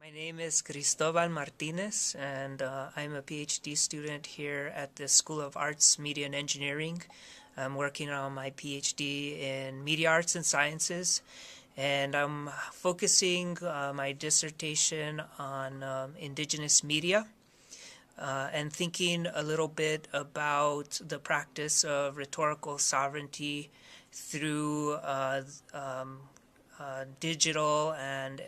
My name is Cristobal Martinez, and I'm a PhD student here at the School of Arts, Media, and Engineering. I'm working on my PhD in Media Arts and Sciences, and I'm focusing my dissertation on indigenous media and thinking a little bit about the practice of rhetorical sovereignty through digital and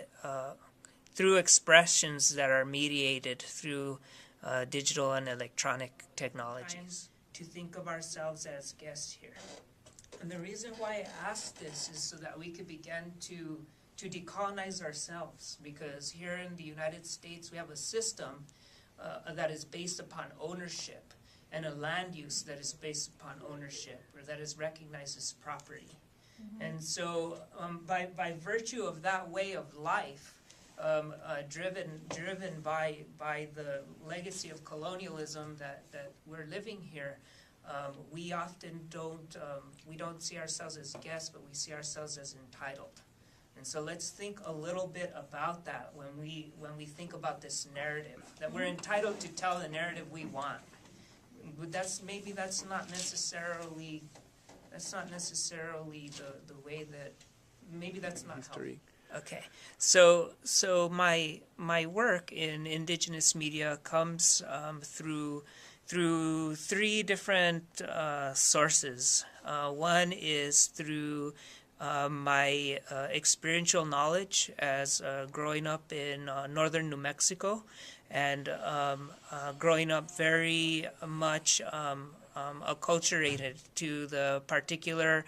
through expressions that are mediated through digital and electronic technologies. To think of ourselves as guests here. And the reason why I asked this is so that we could begin to decolonize ourselves, because here in the United States we have a system that is based upon ownership and a land use that is based upon ownership, or that is recognized as property. And so by virtue of that way of life, driven by the legacy of colonialism that we're living here, we often don't see ourselves as guests, but we see ourselves as entitled. And so let's think a little bit about that when we think about this narrative, that we're entitled to tell the narrative we want. But that's not necessarily the way that, maybe that's not history. Okay, so my work in indigenous media comes through three different sources. One is through my experiential knowledge as growing up in northern New Mexico, and growing up very much acculturated to the particular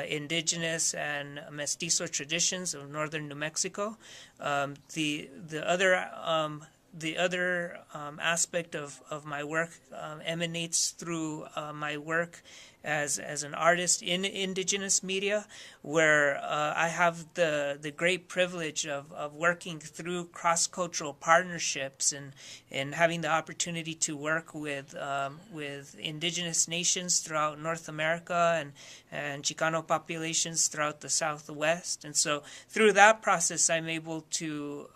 indigenous and mestizo traditions of northern New Mexico. The other aspect of my work emanates through my work as an artist in indigenous media, where I have the great privilege of working through cross-cultural partnerships and having the opportunity to work with indigenous nations throughout North America and Chicano populations throughout the Southwest. And so through that process, I'm able to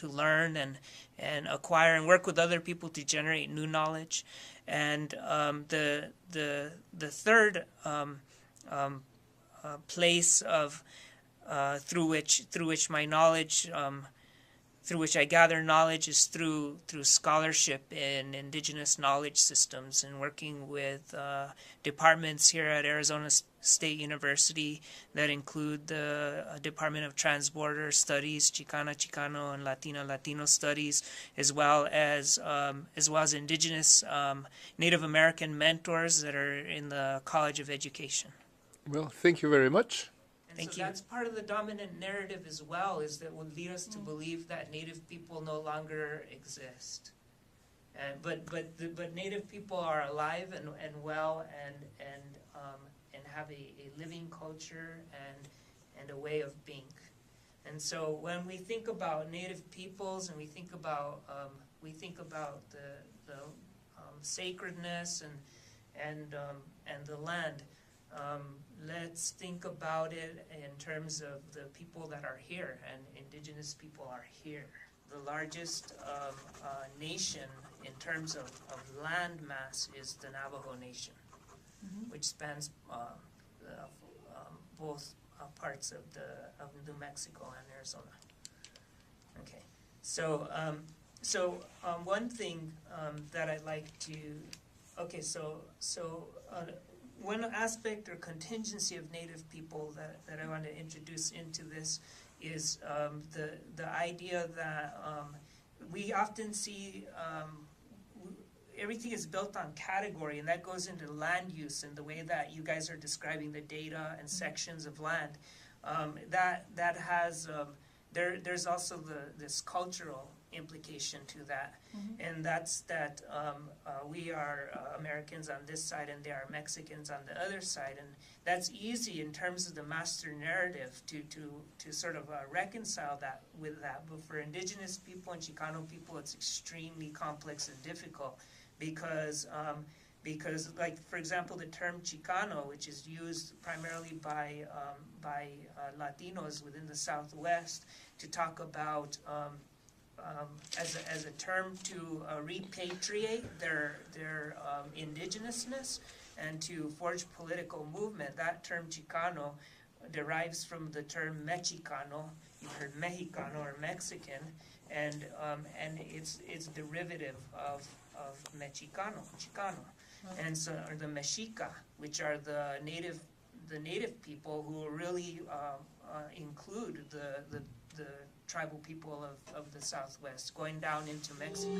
learn and acquire and work with other people to generate new knowledge. And the third place of through which my knowledge through which I gather knowledge is through scholarship in indigenous knowledge systems, and working with departments here at Arizona State University that include the Department of Transborder Studies, Chicano and Latino Studies, as well as indigenous Native American mentors that are in the College of Education. Well, thank you very much. And so that's part of the dominant narrative as well, is that would lead us to believe that Native people no longer exist. But Native people are alive and well and have a living culture and a way of being. And so when we think about Native peoples and we think about the sacredness and the land. Let's think about it in terms of the people that are here, and indigenous people are here. The largest nation in terms of land mass is the Navajo Nation, which spans both parts of New Mexico and Arizona. Okay, so one thing that I'd like to, one aspect or contingency of Native people that I want to introduce into this is the idea that we often see everything is built on category, and that goes into land use and the way that you guys are describing the data and sections of land. That has there's also this cultural implication to that, and that's that we are Americans on this side and they are Mexicans on the other side, and that's easy in terms of the master narrative to sort of reconcile that with that. But for indigenous people and Chicano people, it's extremely complex and difficult, because because, like, for example, the term Chicano, which is used primarily by Latinos within the Southwest to talk about as a term to repatriate their indigenousness and to forge political movement. That term Chicano derives from the term Mexicano. You've heard Mexicano or Mexican, and it's derivative of Mexicano, Chicano, and so or the Mexica, which are the native people who really include the tribal people of the Southwest, going down into Mexico.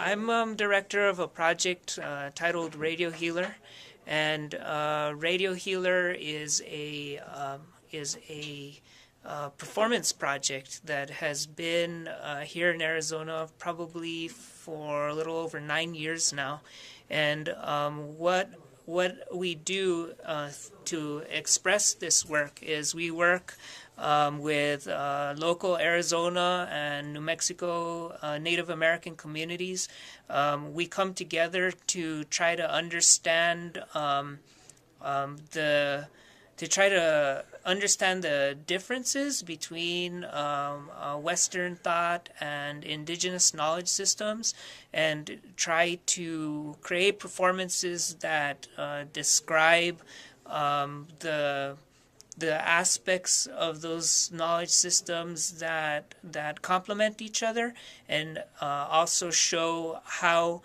I'm director of a project titled Radio Healer, and Radio Healer is a performance project that has been here in Arizona probably for a little over 9 years now, and what we do to express this work is we work with local Arizona and New Mexico Native American communities. We come together to try to understand the differences between Western thought and indigenous knowledge systems, and try to create performances that describe the aspects of those knowledge systems that complement each other, and also show how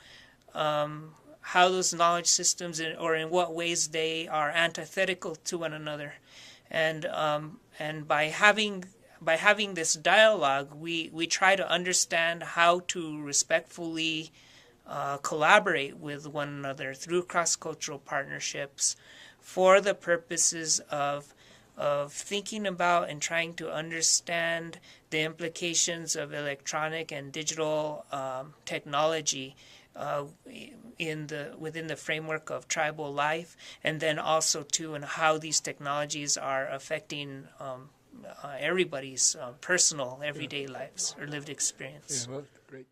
those knowledge systems or in what ways they are antithetical to one another, and by having this dialogue, we try to understand how to respectfully collaborate with one another through cross-cultural partnerships for the purposes of thinking about and trying to understand the implications of electronic and digital technology within the framework of tribal life, and then also too in how these technologies are affecting everybody's personal everyday lives or lived experience. Yeah, well, great.